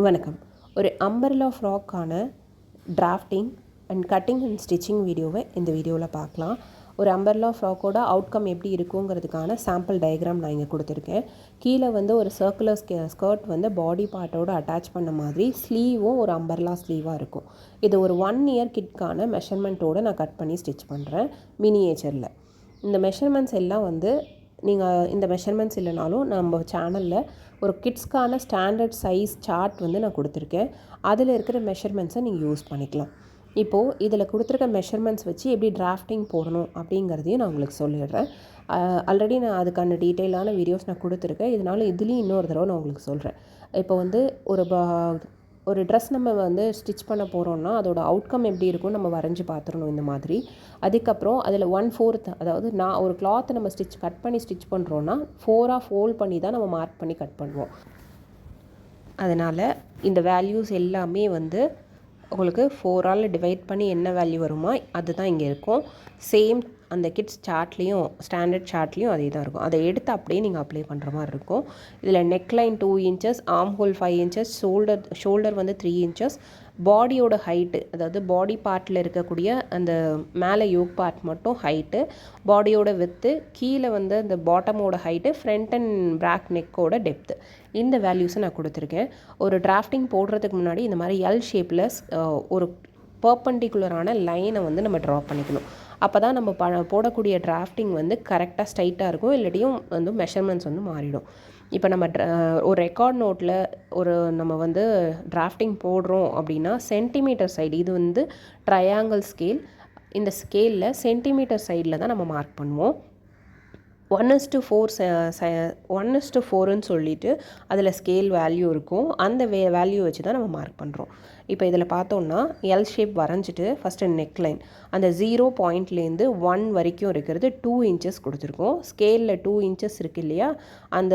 வணக்கம். ஒரு அம்பர்லா ஃப்ராக்கான drafting and cutting and stitching வீடியோவை இந்த வீடியோவில் பார்க்கலாம். ஒரு அம்பர்லா ஃப்ராக்கோட அவுட்கம் எப்படி இருக்குங்கிறதுக்கான சாம்பிள் டயக்ராம் நான் இங்கே கொடுத்துருக்கேன். கீழே ஒரு சர்க்குலர் ஸ்கர்ட் பாடி பார்ட்டோட அட்டாச் பண்ண மாதிரி ஸ்லீவும் ஒரு அம்பர்லா ஸ்லீவாக இருக்கும். இது ஒரு 1 இயர் கிட்கான மெஷர்மெண்ட்டோடு நான் கட் பண்ணி ஸ்டிச் பண்ணுறேன் மினியேச்சரில். இந்த மெஷர்மெண்ட்ஸ் எல்லாம் நீங்கள் இந்த மெஷர்மெண்ட்ஸ் இல்லைனாலும் நம்ம சேனலில் ஒரு கிட்ஸ்க்கான ஸ்டாண்டர்ட் சைஸ் சார்ட் நான் கொடுத்துருக்கேன். அதில் இருக்கிற மெஷர்மெண்ட்ஸை நீங்கள் யூஸ் பண்ணிக்கலாம். இப்போது இதில் கொடுத்துருக்க மெஷர்மெண்ட்ஸ் வச்சு எப்படி டிராஃப்டிங் போடணும் அப்படிங்கிறதையும் நான் உங்களுக்கு சொல்லிடுறேன். ஆல்ரெடி நான் அதுக்கான டீட்டெயிலான வீடியோஸ் நான் கொடுத்துருக்கேன். இதனால் இதுலேயும் இன்னொரு தடவை நான் உங்களுக்கு சொல்கிறேன். இப்போ ஒரு ட்ரெஸ் நம்ம ஸ்டிச் பண்ண போகிறோன்னா அதோட அவுட்கம் எப்படி இருக்கும் நம்ம வரைஞ்சி பார்த்துடணும் இந்த மாதிரி. அதுக்கப்புறம் அதில் 1/4 அதாவது நான் ஒரு கிளாத்தை நம்ம கட் பண்ணி ஸ்டிச் பண்ணுறோன்னா 4ஆக ஃபோல்ட் பண்ணி தான் நம்ம மார்க் பண்ணி கட் பண்ணுவோம். அதனால் இந்த வேல்யூஸ் எல்லாமே உங்களுக்கு 4ஆல் டிவைட் பண்ணி என்ன வேல்யூ வருமோ அதுதான் இங்கே இருக்கும். சேம் அந்த கிட்ஸ் சார்ட்லேயும் ஸ்டாண்டர்ட் சார்ட்லேயும் அதே தான் இருக்கும். அதை எடுத்து அப்படியே நீங்கள் அப்ளை பண்ணுற மாதிரி இருக்கும். இதில் neckline 2 inches, arm whole 5 inches, shoulder 3 inches, பாடியோட ஹைட்டு அதாவது பாடி பார்ட்டில் இருக்கக்கூடிய அந்த மேலே யோக் பார்ட் மட்டும் ஹைட்டு, பாடியோட வித்து, கீழே அந்த பாட்டமோட ஹைட்டு, ஃப்ரண்ட் அண்ட் பேக் நெக்கோட டெப்த்து, இந்த வேல்யூஸை நான் கொடுத்துருக்கேன். ஒரு டிராஃப்டிங் போடுறதுக்கு முன்னாடி இந்த மாதிரி எல் ஷேப்பில் ஒரு பர்பண்டிகுலரான லைனை நம்ம ட்ரா பண்ணிக்கணும். அப்போ தான் நம்ம போடக்கூடிய டிராஃப்டிங் கரெக்டாக ஸ்ட்ரைட்டாக இருக்கும். இல்லாட்டியும் மெஷர்மெண்ட்ஸ் மாறிடும். இப்போ நம்ம ஒரு ரெக்கார்ட் நோட்டில் நம்ம டிராஃப்டிங் போடுறோம் அப்படின்னா சென்டிமீட்டர் சைடு, இது ட்ரையாங்கிள் ஸ்கேல். இந்த ஸ்கேலில் சென்டிமீட்டர் சைடில் தான் நம்ம மார்க் பண்ணுவோம். 1:4 சொல்லிட்டு அதில் ஸ்கேல் வேல்யூ இருக்கும். அந்த வேல்யூ வச்சு தான் நம்ம மார்க் பண்ணுறோம். இப்போ இதில் பார்த்தோன்னா எல் ஷேப் வரைஞ்சிட்டு ஃபஸ்ட்டு நெக்லைன் அந்த 0 பாயிண்ட்லேருந்து 1 வரைக்கும் இருக்கிறது 2 inches கொடுத்துருக்கோம். ஸ்கேலில் 2 inches இருக்குது இல்லையா, அந்த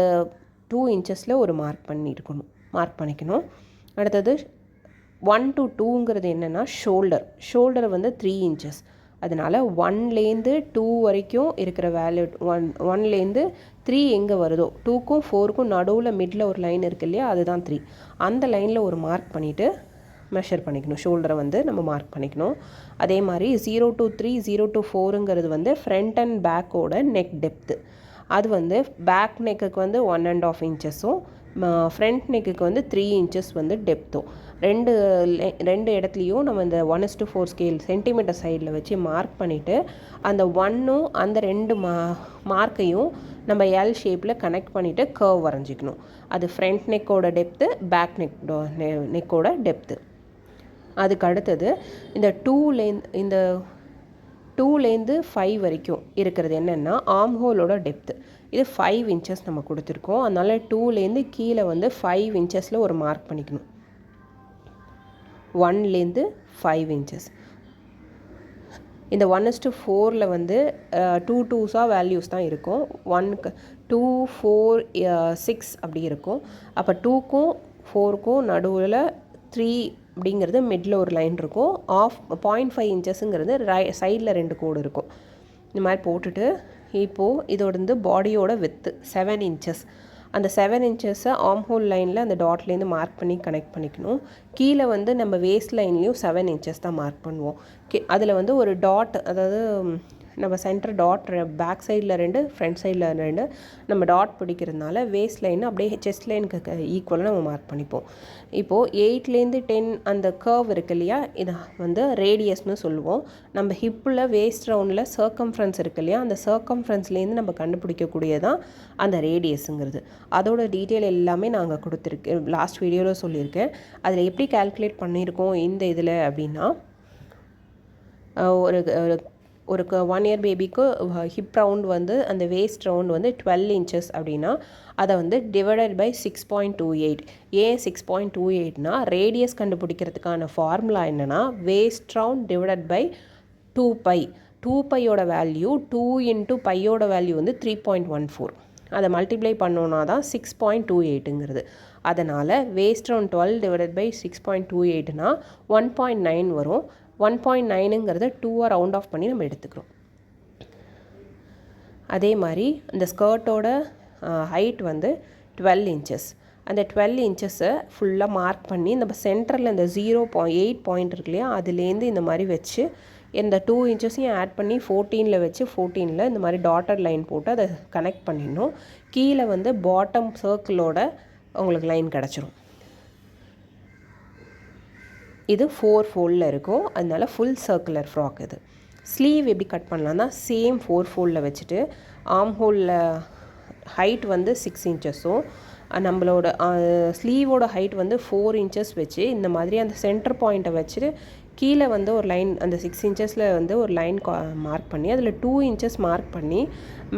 2 inchஸில் ஒரு மார்க் பண்ணிக்கணும். அடுத்தது 1 to 2ங்கிறது என்னென்னா ஷோல்டர் 3 inches. அதனால் 1லேருந்து 2 வரைக்கும் இருக்கிற வேல்யூ 1லேருந்து 3 எங்கே வருதோ 2க்கும் 4க்கும் நடுவில் மிடில் ஒரு லைன் இருக்குது இல்லையா, அதுதான் 3. அந்த லைனில் ஒரு மார்க் பண்ணிவிட்டு மெஷர் பண்ணிக்கணும். ஷோல்டரை நம்ம மார்க் பண்ணிக்கணும். அதே மாதிரி 0 to 3, 0 to 4ங்கிறது ஃப்ரண்ட் அண்ட் பேக்கோட நெக் டெப்த்து. அது பேக் நெக்குக்கு 1.5 inchஸும் ஃப்ரண்ட் நெக்குக்கு 3 inches டெப்த்தும். ரெண்டு இடத்துலையும் நம்ம இந்த 1:4 ஸ்கேல் சென்டிமீட்டர் சைடில் வச்சு மார்க் பண்ணிவிட்டு அந்த 1ம் அந்த 2 மார்க்கையும் நம்ம எல் ஷேப்பில் கனெக்ட் பண்ணிவிட்டு கர்வ் வரைஞ்சிக்கணும். அது ஃப்ரண்ட் நெக்கோட டெப்த்து, பேக் நெக்கோட டெப்த்து. அதுக்கு அடுத்தது இந்த 2லேருந்து 5 வரைக்கும் இருக்கிறது என்னென்னா ஆர்ம் ஹோலோட டெப்த்து. இது 5 inches நம்ம கொடுத்துருக்கோம். அதனால் 2லேருந்து கீழே 5 inchஸில் ஒரு மார்க் பண்ணிக்கணும். 1லேருந்து 5 inches. இந்த 1:4ல் 2 2s வேல்யூஸ் தான் இருக்கும். 1க்கு 2, 4, 6 அப்படி இருக்கும். அப்போ 2க்கும் 4க்கும் நடுவில் 3 அப்படிங்கிறது மிடில் ஒரு லைன் இருக்கும். 0.5 inchesங்கிறது சைடில் 2 கோடு இருக்கும். இந்த மாதிரி போட்டுட்டு இப்போது இதோட பாடியோட வித்து 7 inches. அந்த 7 inchஸை ஆர்ம் ஹோல் லைனில் அந்த டாட்லேருந்து மார்க் பண்ணி கனெக்ட் பண்ணிக்கணும். கீழே நம்ம வேஸ்ட் லைன்லேயும் 7 inches தான் மார்க் பண்ணுவோம். அதில் ஒரு டாட், அதாவது நம்ம சென்டர் டாட் பேக் சைடில் 2, ஃப்ரண்ட் சைடில் 2 நம்ம டாட் பிடிக்கிறதுனால வேஸ்ட் லைன் அப்படியே செஸ்ட் லைனுக்கு ஈக்குவலாக நம்ம மார்க் பண்ணிப்போம். இப்போது 8லேருந்து 10 அந்த கர்வ் இருக்கு இல்லையா, இதை ரேடியஸ்னு சொல்லுவோம். நம்ம ஹிப்பில் வேஸ்ட் ரவுண்டில் சர்க்கம்ஃபரன்ஸ் இருக்கு இல்லையா, அந்த சர்க்கம்ஃபரன்ஸ்லேருந்து நம்ம கண்டுபிடிக்கக்கூடியதான் அந்த ரேடியஸுங்கிறது. அதோட டீட்டெயில் எல்லாமே நாங்கள் கொடுத்துருக்கேன், லாஸ்ட் வீடியோவில் சொல்லியிருக்கேன். அதில் எப்படி கால்குலேட் பண்ணியிருக்கோம் இந்த இதில் அப்படின்னா, ஒரு 1 year பேபிக்கு ஹிப் ரவுண்ட் அந்த வேஸ்ட் ரவுண்ட் 12 inches அப்படின்னா அதை டிவைடட் பை 6.28. ஏன் 6.28னா ரேடியஸ் கண்டுபிடிக்கிறதுக்கான ஃபார்முலா என்னென்னா வேஸ்ட் ரவுண்ட் டிவைடட் பை 2π. 2πயோட வேல்யூ 2 into பையோட வேல்யூ 3.14. அதை மல்டிப்ளை பண்ணோன்னா தான் 6.28ங்கிறது. அதனால் வேஸ்ட் ரவுண்ட் 12 டிவைடட் பை 6.28னா 1.9 வரும். 1.9ங்கிறத 2 ரவுண்ட் ஆஃப் பண்ணி நம்ம எடுத்துக்கிறோம். அதே மாதிரி இந்த ஸ்கர்ட்டோட ஹைட் 12 inches. அந்த 12 இன்ச்சஸை ஃபுல்லாக மார்க் பண்ணி இந்த சென்டரில் இந்த 0.8 பாயிண்ட் இருக்கு இல்லையா, அதுலேருந்து இந்த மாதிரி வச்சு இந்த 2 இன்ச்சஸையும் ஆட் பண்ணி 14 வச்சு 14 இந்த மாதிரி டாட்டட் லைன் போட்டு அதை கனெக்ட் பண்ணிடணும். கீழே வந்து பாட்டம் சர்க்கிளோட உங்களுக்கு லைன் கிடச்சிரும். இது 4 ஃபோல்டில் இருக்கும், அதனால ஃபுல் சர்க்குலர் ஃப்ராக் இது. ஸ்லீவ் எப்படி கட் பண்ணலான்னா சேம் 4 ஃபோல்டில் வச்சுட்டு ஆர்ம் ஹோலில் ஹைட் வந்து 6 இன்ச்சஸும் நம்மளோட ஸ்லீவோட ஹைட் வந்து 4 இன்ச்சஸ் வச்சு இந்த மாதிரி அந்த சென்டர் பாயிண்ட்டை வச்சுட்டு கீழே வந்து ஒரு லைன் அந்த 6 இன்ச்சஸில் வந்து ஒரு லைன் மார்க் பண்ணி அதில் 2 இன்ச்சஸ் மார்க் பண்ணி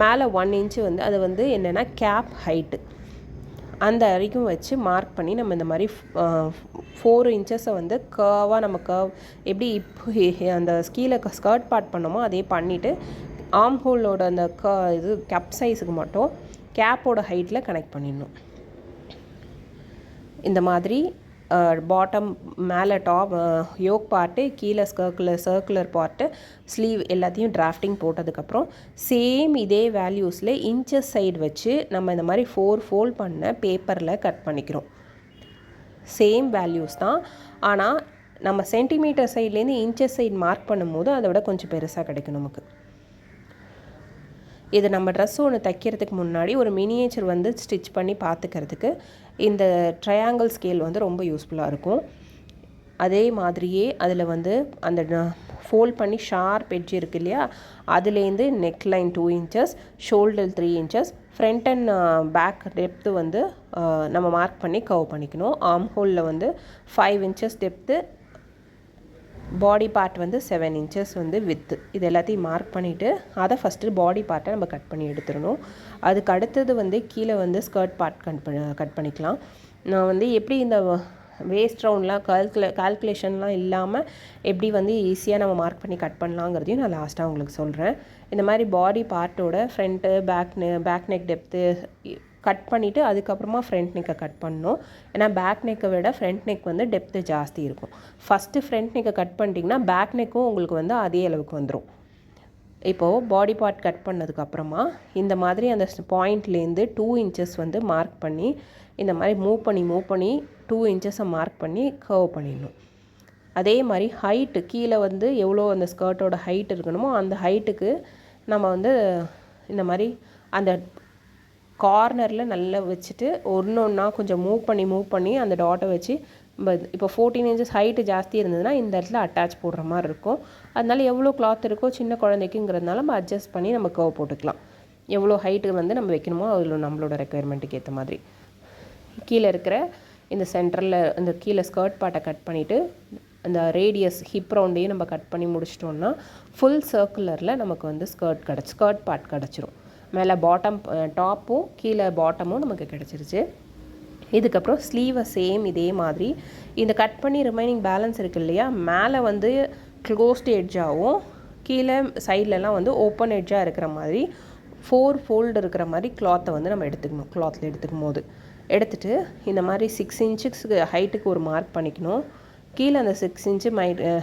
மேலே 1 இன்ச்சு வந்து அது வந்து என்னென்னா கேப் ஹைட்டு அந்த வரைக்கும் வச்சு மார்க் பண்ணி நம்ம இந்த மாதிரி 4 இன்ச்சஸை வந்து கர்வாக நம்ம எப்படி இப்போ அந்த கீழே ஸ்கர்ட் பார்ட் பண்ணோமோ அதே பண்ணிவிட்டு ஆர்ம் ஹோலோட அந்த இது கேப் சைஸுக்கு மட்டும் கேப்போட ஹைட்டில் கனெக்ட் பண்ணிடணும். இந்த மாதிரி பாட்டம் மேலே டாப் யோக் பார்ட்டு கீழே சர்க்குலர் பார்ட்டு ஸ்லீவ் எல்லாத்தையும் டிராஃப்டிங் போட்டதுக்கப்புறம் சேம் இதே வேல்யூஸில் இன்ச்சஸ் சைடு வச்சு நம்ம இந்த மாதிரி 4 ஃபோல்ட் பண்ண பேப்பரில் கட் பண்ணிக்கிறோம். சேம் வேல்யூஸ் தான், ஆனால் நம்ம சென்டிமீட்டர் சைட்லேருந்து இன்ச்சஸ் சைடு மார்க் பண்ணும்போது அதை விட கொஞ்சம் பெருசாக கிடைக்கும் நமக்கு. இது நம்ம ட்ரெஸ் ஒன்று தைக்கிறதுக்கு முன்னாடி ஒரு மினியேச்சர் வந்து ஸ்டிச் பண்ணி பார்த்துக்கிறதுக்கு இந்த ட்ரையாங்கிள் ஸ்கேல் வந்து ரொம்ப யூஸ்ஃபுல்லாக இருக்கும். அதே மாதிரியே அதில் வந்து அந்த ஃபோல்ட் பண்ணி ஷார்ப் எட்ஜ் இருக்கு இல்லையா, அதுலேருந்து neckline 2 inches, shoulder 3 inches, front and back depth வந்து நம்ம மார்க் பண்ணி கர்வ் பண்ணிக்கணும். ஆர்ம் ஹோலில் வந்து 5 இன்ச்சஸ் டெப்த்து, பாடி பார்ட் வந்து 7 இன்ச்சஸ் வந்து வித்து. இது எல்லாத்தையும் மார்க் பண்ணிவிட்டு அதை ஃபஸ்ட்டு பாடி பார்ட்டை நம்ம கட் பண்ணி எடுத்துடணும். அதுக்கு அடுத்தது வந்து கீழே வந்து ஸ்கர்ட் பார்ட் கட் பண்ணிக்கலாம். நான் வந்து எப்படி இந்த வேஸ்ட் ரவுண்ட்லாம் கால்குலேஷன்லாம் இல்லாமல் எப்படி வந்து ஈஸியாக நம்ம மார்க் பண்ணி கட் பண்ணலாங்கிறதையும் நான் லாஸ்ட்டாக உங்களுக்கு சொல்கிறேன். இந்த மாதிரி பாடி பார்ட்டோட front back neck depth cut பண்ணிவிட்டு அதுக்கப்புறமா ஃப்ரண்ட் நெக்கை கட் பண்ணணும். ஏன்னா பேக் நெக்கை விட ஃப்ரண்ட் நெக் வந்து டெப்த்து ஜாஸ்தி இருக்கும். ஃபஸ்ட்டு ஃப்ரண்ட் நெக்கை கட் பண்ணிட்டிங்கன்னா பேக் நெக்கும் உங்களுக்கு வந்து அதே அளவுக்கு வந்துடும். இப்போது பாடி பார்ட் கட் பண்ணதுக்கப்புறமா இந்த மாதிரி அந்த பாயிண்ட்லேருந்து 2 இன்ச்சஸ் வந்து மார்க் பண்ணி இந்த மாதிரி மூவ் பண்ணி 2 இன்ச்சஸை மார்க் பண்ணி கர்வ் பண்ணிடணும். அதே மாதிரி ஹைட்டு கீழே வந்து எவ்வளோ அந்த ஸ்கர்ட்டோட ஹைட் இருக்கணுமோ அந்த ஹைட்டுக்கு நம்ம வந்து இந்த மாதிரி அந்த கார்னரில் நல்லா வச்சுட்டு ஒன்றா கொஞ்சம் மூவ் பண்ணி அந்த டாட்டை வச்சு இப்போ 14 இன்ச்சஸ் ஹைட்டு ஜாஸ்தி இருந்ததுன்னா இந்த இடத்துல அட்டாச் போடுற மாதிரி இருக்கும். அதனால எவ்வளோ கிளாத் இருக்கோ சின்ன குழந்தைக்குங்கிறதுனால நம்ம அட்ஜஸ்ட் பண்ணி நம்ம கர்வ் போட்டுக்கலாம். எவ்வளோ ஹைட்டு வந்து நம்ம வைக்கணுமோ அதில் நம்மளோட ரெக்குயர்மெண்ட்டுக்கு ஏற்ற மாதிரி. கீழே இருக்கிற இந்த சென்டரில் இந்த கீழே ஸ்கர்ட் பார்ட்டை கட் பண்ணிவிட்டு அந்த ரேடியஸ் ஹிப் ரவுண்டையும் நம்ம கட் பண்ணி முடிச்சிட்டோம்னா ஃபுல் சர்க்குலரில் நமக்கு வந்து ஸ்கர்ட் பார்ட் கிடச்சிரும். மேலே பாட்டம் டாப்பும் கீழே பாட்டமும் நமக்கு கிடச்சிருச்சு. இதுக்கப்புறம் ஸ்லீவை சேம் இதே மாதிரி இந்த கட் பண்ணி ரிமைனிங் பேலன்ஸ் இருக்குது இல்லையா, மேலே வந்து க்ளோஸ்டு எட்ஜாகவும் கீழே சைட்லலாம் வந்து ஓப்பன் எட்ஜாக இருக்கிற மாதிரி 4 ஃபோல்டு இருக்கிற மாதிரி கிளாத்தை வந்து நம்ம எடுத்துக்கணும். கிளாத்தில் எடுத்துக்கும் போது எடுத்துகிட்டு இந்த மாதிரி 6 இன்ச்சுக்கு ஹைட்டுக்கு ஒரு மார்க் பண்ணிக்கணும். கீழே அந்த 6 இன்ச்சு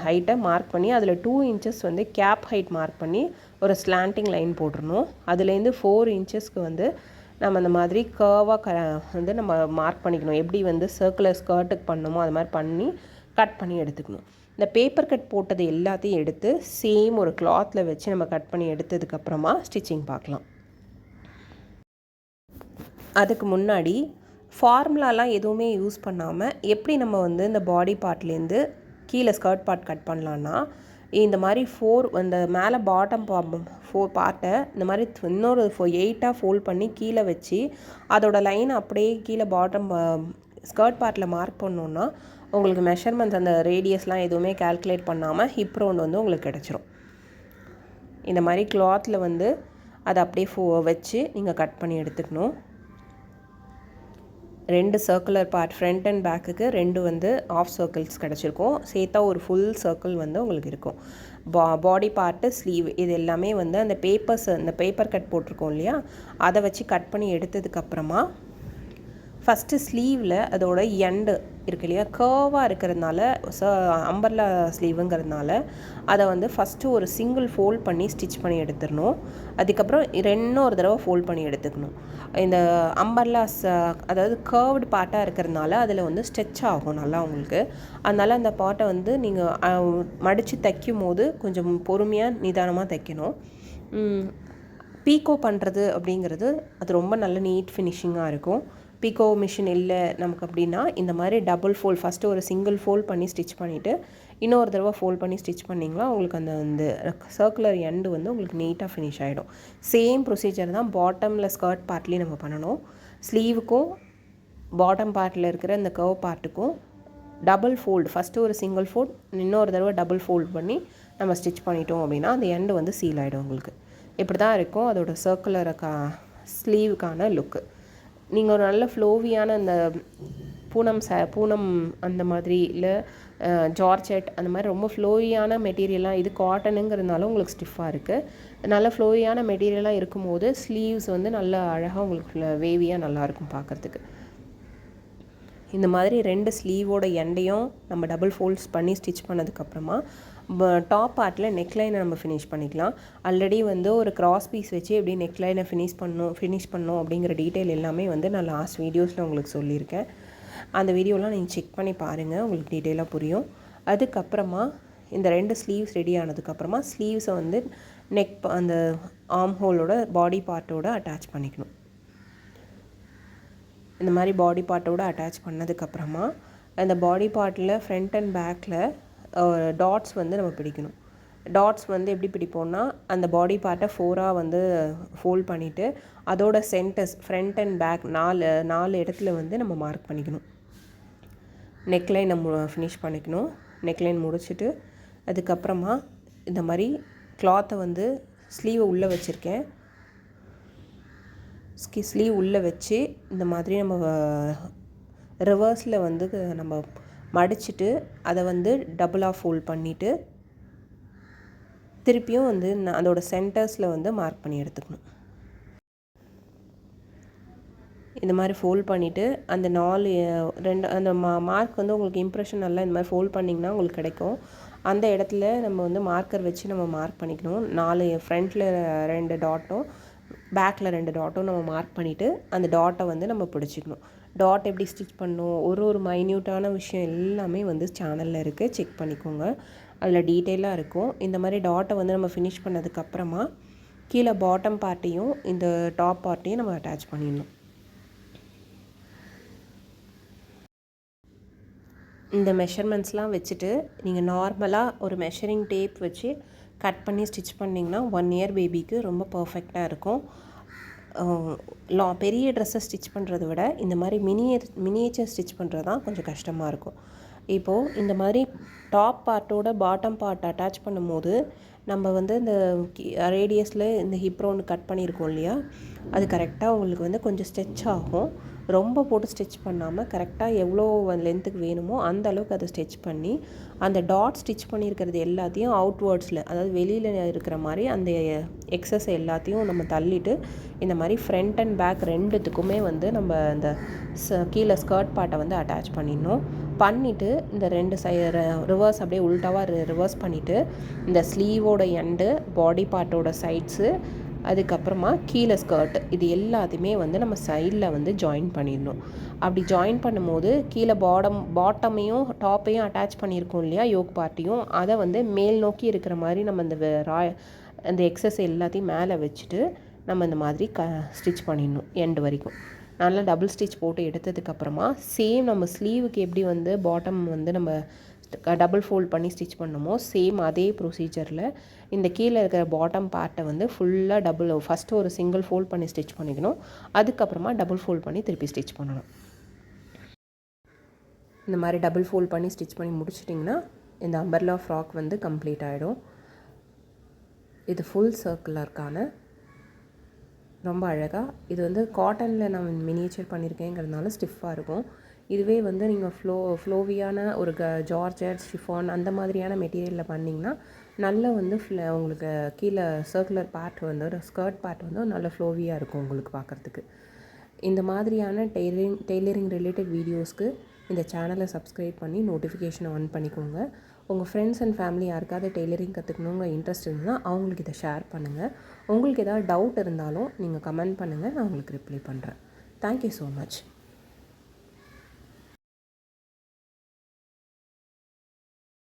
ஹைட்டை மார்க் பண்ணி அதில் 2 இன்ச்சஸ் வந்து கேப் ஹைட் மார்க் பண்ணி ஒரு ஸ்லாண்டிங் லைன் போட்டுடணும். அதுலேருந்து 4 இன்ச்சஸ்க்கு வந்து நம்ம அந்த மாதிரி கர்வாக வந்து நம்ம மார்க் பண்ணிக்கணும். எப்படி வந்து சர்க்குலர் ஸ்கர்ட்டுக்கு பண்ணணுமோ அது மாதிரி பண்ணி கட் பண்ணி எடுத்துக்கணும். இந்த பேப்பர் கட் போட்டது எல்லாத்தையும் எடுத்து சேம் ஒரு கிளாத்தில் வச்சு நம்ம கட் பண்ணி எடுத்ததுக்கப்புறமா ஸ்டிச்சிங் பார்க்கலாம். அதுக்கு முன்னாடி ஃபார்முலாலாம் எதுவுமே யூஸ் பண்ணாமல் எப்படி நம்ம வந்து இந்த பாடி பார்ட்லேருந்து கீழே ஸ்கர்ட் பார்ட் கட் பண்ணலான்னா இந்த மாதிரி 4 அந்த மேலே பாட்டம் 4 பார்ட்டை இந்த மாதிரி இன்னொரு 8ஆக ஃபோல்ட் பண்ணி கீழே வச்சு அதோட லைனை அப்படியே கீழே பாட்டம் ஸ்கர்ட் பார்ட்டில் மார்க் பண்ணோன்னா உங்களுக்கு மெஷர்மெண்ட்ஸ் அந்த ரேடியஸ்லாம் எதுவுமே கால்குலேட் பண்ணாமல் ஹிப் ரவுண்ட் வந்து உங்களுக்கு கிடச்சிரும். இந்த மாதிரி கிளாத்தில் வந்து அதை அப்படியே வச்சு நீங்கள் கட் பண்ணி எடுத்துக்கணும். 2 சர்க்குலர் பார்ட் ஃப்ரண்ட் அண்ட் பேக்குக்கு 2 வந்து ஆஃப் சர்க்கிள்ஸ் கிடச்சிருக்கும். சேர்த்தா ஒரு ஃபுல் சர்க்கிள் வந்து உங்களுக்கு இருக்கும். பாடி பார்ட்டு ஸ்லீவ் இது எல்லாமே வந்து அந்த பேப்பர் கட் போட்டிருக்கோம் இல்லையா, அதை வச்சு கட் பண்ணி எடுத்ததுக்கப்புறமா ஃபஸ்ட்டு ஸ்லீவில் அதோட எண்டு இருக்கு இல்லையா, கர்வாக இருக்கிறதுனால அம்பர்லா ஸ்லீவுங்கிறதுனால அதை வந்து ஃபஸ்ட்டு ஒரு சிங்கிள் ஃபோல்ட் பண்ணி ஸ்டிச் பண்ணி எடுத்துடணும். அதுக்கப்புறம் இன்னொரு தடவை ஃபோல்ட் பண்ணி எடுத்துக்கணும். இந்த அம்பர்லாஸ் அதாவது கர்வ்டு பார்ட்டாக இருக்கிறதுனால அதில் வந்து ஸ்ட்ரெச் ஆகும் நல்லா உங்களுக்கு. அதனால் அந்த பார்ட்டை வந்து நீங்கள் மடித்து தைக்கும் போது கொஞ்சம் பொறுமையாக நிதானமாக தைக்கணும். பீக்கோ பண்ணுறது அப்படிங்கிறது அது ரொம்ப நல்ல நீட் ஃபினிஷிங்காக இருக்கும். பீக்கோ மிஷின் இல்லை நமக்கு அப்படின்னா இந்த மாதிரி டபுள் ஃபோல்ட் ஃபஸ்ட்டு ஒரு சிங்கிள் ஃபோல்ட் பண்ணி ஸ்டிச் பண்ணிவிட்டு இன்னொரு தடவை ஃபோல்ட் பண்ணி ஸ்டிச் பண்ணிங்கன்னா உங்களுக்கு அந்த சர்க்குலர் எண்டு வந்து உங்களுக்கு நீட்டாக ஃபினிஷ் ஆகிடும். சேம் ப்ரொசீஜர் தான் பாட்டமில் ஸ்கர்ட் பார்ட்லேயும் நம்ம பண்ணணும். ஸ்லீவுக்கும் பாட்டம் பார்ட்டில் இருக்கிற இந்த கர்வ் பார்ட்டுக்கும் டபுள் ஃபோல்டு, ஃபஸ்ட்டு ஒரு சிங்கிள் ஃபோல்ட் இன்னொரு தடவை டபுள் ஃபோல்ட் பண்ணி நம்ம ஸ்டிச் பண்ணிட்டோம் அப்படின்னா அந்த எண்டு வந்து சீல் ஆகிடும் உங்களுக்கு. இப்படி தான் இருக்கும் அதோட சர்க்குலர் ஸ்லீவுக்கான லுக்கு. நீங்கள் ஒரு நல்ல ஃப்ளோவியான அந்த பூனம் அந்த மாதிரி இல்லை ஜார்ஜெட் அந்த மாதிரி ரொம்ப ஃப்ளோவியான மெட்டீரியலாக, இது காட்டனுங்கிறதுனால உங்களுக்கு ஸ்டிஃபாக இருக்குது. நல்ல ஃப்ளோவியான மெட்டீரியலாக இருக்கும்போது ஸ்லீவ்ஸ் வந்து நல்லா அழகாக உங்களுக்கு வேவியாக நல்லாயிருக்கும் பார்க்குறதுக்கு. இந்த மாதிரி 2 ஸ்லீவோட எண்டையும் நம்ம டபுள் ஃபோல்ட்ஸ் பண்ணி ஸ்டிச் பண்ணதுக்கப்புறமா டாப் பார்ட்டில் நெக்லைனை நம்ம ஃபினிஷ் பண்ணிக்கலாம். ஆல்ரெடி வந்து ஒரு கிராஸ் பீஸ் வச்சு எப்படி நெக்லைனை ஃபினிஷ் பண்ணணும் அப்படிங்கிற டீட்டெயில் எல்லாமே வந்து நான் லாஸ்ட் வீடியோஸில் உங்களுக்கு சொல்லியிருக்கேன். அந்த வீடியோலாம் நீங்கள் செக் பண்ணி பாருங்கள், உங்களுக்கு டீட்டெயிலாக புரியும். அதுக்கப்புறமா இந்த 2 ஸ்லீவ்ஸ் ரெடி ஆனதுக்கப்புறமா ஸ்லீவ்ஸை வந்து அந்த ஆர்ம் ஹோலோட பாடி பார்ட்டோட அட்டாச் பண்ணிக்கணும். இந்த மாதிரி பாடி பார்ட்டோடு அட்டாச் பண்ணதுக்கப்புறமா அந்த பாடி பார்ட்டில் ஃப்ரண்ட் அண்ட் பேக்கில் டாட்ஸ் வந்து நம்ம பிடிக்கணும். டாட்ஸ் வந்து எப்படி பிடிப்போம்னா அந்த பாடி பார்ட்டை 4ஆக வந்து ஃபோல்ட் பண்ணிவிட்டு அதோட சென்டர்ஸ் ஃப்ரண்ட் அண்ட் பேக் 4 இடத்துல வந்து நம்ம மார்க் பண்ணிக்கணும். நெக்லைன் நம்ம ஃபினிஷ் பண்ணிக்கணும். நெக்லைன் முடிச்சுட்டு அதுக்கப்புறமா இந்த மாதிரி கிளாத்தை வந்து ஸ்லீவை உள்ளே வச்சுருக்கேன். ஸ்லீவ் உள்ளே வச்சு இந்த மாதிரி நம்ம ரிவர்ஸில் வந்து நம்ம மடிச்சுட்டு அதை வந்து டபுளாக ஃபோல்ட் பண்ணிவிட்டு திருப்பியும் வந்து அதோட சென்டர்ஸில் வந்து மார்க் பண்ணி எடுத்துக்கணும். இந்த மாதிரி ஃபோல்ட் பண்ணிவிட்டு அந்த 2 அந்த மார்க் வந்து உங்களுக்கு இம்ப்ரெஷன் நல்லா இந்த மாதிரி ஃபோல்ட் பண்ணிங்கன்னா உங்களுக்கு கிடைக்கும். அந்த இடத்துல நம்ம வந்து மார்க்கர் வச்சு நம்ம மார்க் பண்ணிக்கணும். 4 ஃப்ரண்ட்டில் 2 டாட்டும் பேக்கில் 2 டாட்டும் நம்ம மார்க் பண்ணிவிட்டு அந்த டாட்டை வந்து நம்ம பிடிச்சிக்கணும். டாட் எப்படி ஸ்டிச் பண்ணணும், ஒரு மைன்யூட்டான விஷயம் எல்லாமே வந்து சேனலில் இருக்குது, செக் பண்ணிக்கோங்க. அதில் டீட்டெயிலாக இருக்கும். இந்த மாதிரி டாட்டை வந்து நம்ம ஃபினிஷ் பண்ணதுக்கப்புறமா கீழே பாட்டம் பார்ட்டையும் இந்த டாப் பார்ட்டையும் நம்ம அட்டாச் பண்ணிடணும். இந்த மெஷர்மெண்ட்ஸ்லாம் வச்சுட்டு நீங்கள் நார்மலாக ஒரு மெஷரிங் டேப் வச்சு கட் பண்ணி ஸ்டிச் பண்ணிங்கன்னா 1 இயர் பேபிக்கு ரொம்ப பர்ஃபெக்டாக இருக்கும். பெரிய ட்ரெஸ்ஸை ஸ்டிச் பண்ணுறத விட இந்த மாதிரி மினியேச்சர் ஸ்டிச் பண்ணுறது தான் கொஞ்சம் கஷ்டமாக இருக்கும். இப்போது இந்த மாதிரி டாப் பார்ட்டோட பாட்டம் பார்ட் அட்டாச் பண்ணும்போது நம்ம வந்து இந்த ரேடியஸில் இந்த ஹிப் ரவுண்டு கட் பண்ணியிருக்கோம் இல்லையா, அது கரெக்டாக உங்களுக்கு வந்து கொஞ்சம் ஸ்ட்ரெச் ஆகும். ரொம்ப போட்டு ஸ்டிச் பண்ணாமல் கரெக்டாக எவ்வளோ லென்த்துக்கு வேணுமோ அந்த அளவுக்கு அதை ஸ்டிச் பண்ணி அந்த டாட் ஸ்டிச் பண்ணியிருக்கிறது எல்லாத்தையும் அவுட்வேர்ட்ஸில், அதாவது வெளியில் இருக்கிற மாதிரி அந்த எக்ஸஸ் எல்லாத்தையும் நம்ம தள்ளிட்டு இந்த மாதிரி ஃப்ரண்ட் அண்ட் பேக் 2த்துக்குமே வந்து நம்ம இந்த கீழே ஸ்கர்ட் பார்ட்டை வந்து அட்டாச் பண்ணிவிட்டு இந்த 2 ரிவர்ஸ் அப்படியே உல்ட்டாவாக ரிவர்ஸ் பண்ணிவிட்டு இந்த ஸ்லீவோட எண்டு, பாடி பார்ட்டோட சைட்ஸு, அதுக்கப்புறமா கீழே ஸ்கர்ட், இது எல்லாத்தையுமே வந்து நம்ம சைடில் வந்து ஜாயின் பண்ணிடணும். அப்படி ஜாயின் பண்ணும்போது கீழே பாட்டமையும் டாப்பையும் அட்டாச் பண்ணியிருக்கோம் இல்லையா, யோக் பார்ட்டையும், அதை வந்து மேல் நோக்கி இருக்கிற மாதிரி நம்ம அந்த எக்ஸஸ் எல்லாத்தையும் மேலே வச்சுட்டு நம்ம இந்த மாதிரி ஸ்டிச் பண்ணிடணும் எண்டு வரைக்கும். நல்லா டபுள் ஸ்டிச் போட்டு எடுத்ததுக்கப்புறமா சேம் நம்ம ஸ்லீவுக்கு எப்படி வந்து பாட்டம் வந்து நம்ம டபுள் ஃபோல்ட் பண்ணி ஸ்டிச் பண்ணமோ சேம் அதே ப்ரொசீஜரில் இந்த கீழே இருக்கிற பாட்டம் பார்ட்டை வந்து ஃபுல்லாக ஃபஸ்ட்டு ஒரு சிங்கிள் ஃபோல்ட் பண்ணி ஸ்டிச் பண்ணிக்கணும். அதுக்கப்புறமா டபுள் ஃபோல்ட் பண்ணி திருப்பி ஸ்டிச் பண்ணணும். இந்த மாதிரி டபுள் ஃபோல்ட் பண்ணி ஸ்டிச் பண்ணி முடிச்சிட்டிங்கன்னா இந்த அம்பர்லா ஃப்ராக் வந்து கம்ப்ளீட் ஆகிடும். இது ஃபுல் சர்க்குலருக்கான ரொம்ப அழகாக, இது வந்து காட்டனில் நான் மினியேச்சர் பண்ணியிருக்கேங்கிறதுனால ஸ்டிஃபாக இருக்கும். இதுவே வந்து நீங்கள் ஃப்ளோவியான ஒரு ஜார்ஜெட், ஷிஃபான் அந்த மாதிரியான மெட்டீரியலில் பண்ணிங்கன்னா நல்ல வந்து உங்களுக்கு கீழே சர்க்குலர் பார்ட் வந்து ஒரு ஸ்கர்ட் பார்ட் வந்து நல்ல ஃப்ளோவியாக இருக்கும் உங்களுக்கு பார்க்குறதுக்கு. இந்த மாதிரியான டெய்லரிங் ரிலேட்டட் வீடியோஸ்க்கு இந்த சேனலை சப்ஸ்கிரைப் பண்ணி நோட்டிஃபிகேஷனை ஆன் பண்ணிக்கோங்க. உங்கள் ஃப்ரெண்ட்ஸ் அண்ட் ஃபேமிலி யாருக்காவது டெய்லரிங் கற்றுக்கணுங்கிற இன்ட்ரெஸ்ட் இருந்ததுன்னா அவங்களுக்கு இதை ஷேர் பண்ணுங்கள். உங்களுக்கு ஏதாவது டவுட் இருந்தாலும் நீங்கள் கமெண்ட் பண்ணுங்கள், நான் உங்களுக்கு ரிப்ளை பண்ணுறேன். Thank you so much.